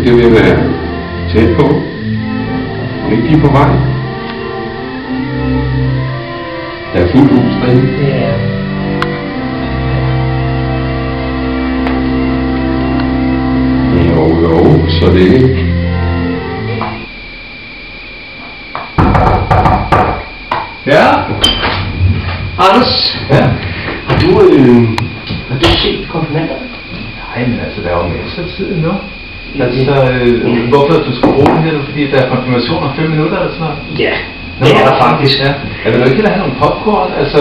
det vil være tæt på. Og ikke de er på vej. Der er fuldt hus derinde. Ja. Jo, så det Ja. Anders. Ja. Har du set konfirmanderne? Nej, men altså, der er jo masser af tid endnu. Altså, hvorfor du skal bruge den her, fordi der er konfirmation om 5 minutter eller sådan noget? Ja, det er der faktisk. Ja. Jeg vil jo ikke have nogle popcorn. Altså,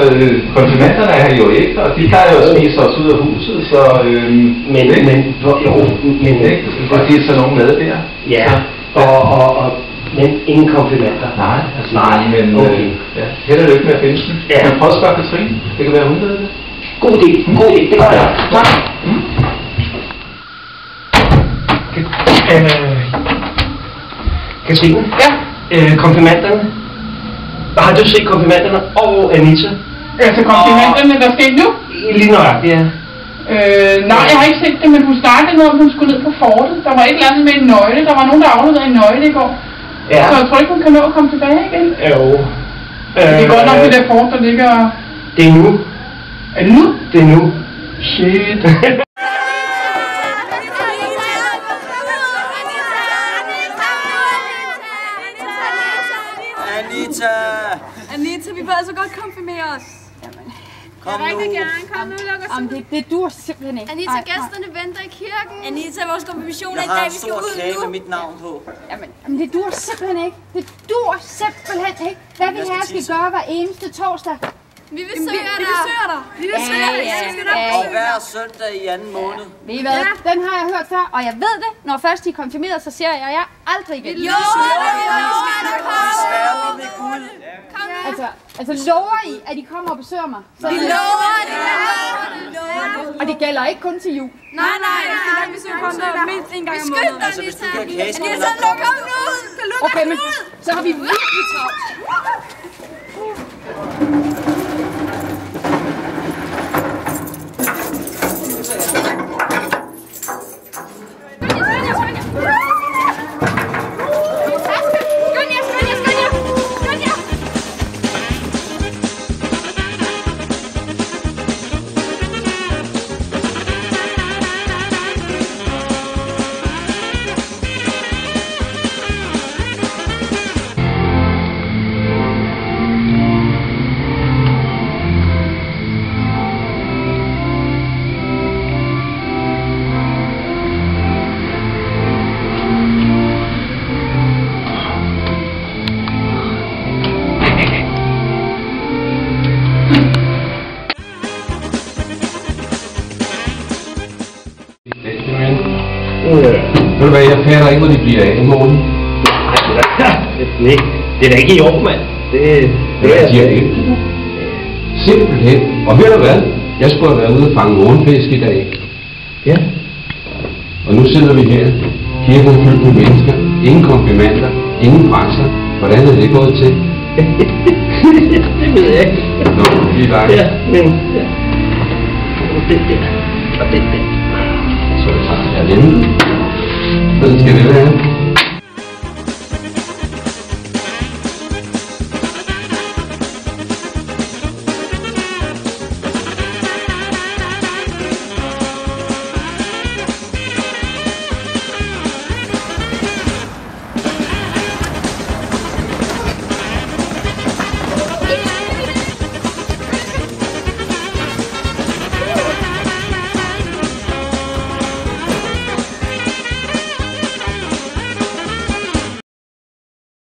konfirmanderne er her jo ikke, og de plejer jo at spise os ud af huset, så... Men ikke? Og de er så nogen med der. Ja, men ingen konfirmander. Nej, altså, nej, men okay. Ja, held og lykke med at finde den. Ja. Men prøv at spørge Katrine. Det kan være, hun ved det. God idé, det gør jeg. Tak. Katrine? Ja? Konfirmanderne? Har du set konfirmanderne og Anita? Altså konfirmanderne, der skal nu? Lige nøjagtigt, ja. Nej, jeg har ikke set det, men hun snakkede noget om, hun skulle ned på fortet. Der var et eller andet med en nøgle. Der var nogen, der afleverede en nøgle i går. Ja. Så jeg tror ikke, hun kan nå at komme tilbage igen. Jo. Det er godt nok det der fort, der ligger... Det er nu. Er det nu? Det er nu. Shit. Anita, vi vil altså godt konfirmere os. Kom nu. Kom nu, luk os ud. Det dur simpelthen ikke. Anita, gæsterne venter i kirken. Anita, vores konfirmation er i dag, vi skal ud nu. Jeg har en stor kage med mit navn på. Jamen det dur simpelthen ikke. Det dur simpelthen ikke. Hvad vi her skal gøre hver eneste torsdag? Vi vil søge dig. Vi vil søge dig. Og hver søndag i anden måned. Ved I hvad? Den har jeg hørt før, og jeg ved det. Når først de er konfirmeret, så siger jeg aldrig igen. Jo, med Gud. Altså lover I, at I kommer og besøger mig? Vi lover det. Og det gælder ikke kun til jul. Nej, vi søger kun mindst en gang om måneden. Altså, hvis du kan kage, skal så lukke ham nu ud. Okay, men så har vi virkelig travlt. Ved du hvad, jeg fatter ikke, hvor de bliver af i morgen. Nej, det er da ikke i år, mand. Det er de ikke. Simpelthen. Og ved du hvad? Jeg skulle have været ude og fange morgenfisk i dag. Ja. Og nu sidder vi her. Kirken er fyldt med mennesker. Ingen konfirmander. Ingen præster. Hvordan er det gået til? Det ved jeg ikke. Nå, det er dig. Ja, men... Ja. Og det der. Og det der. Så tager jeg den. Sådan skal det være.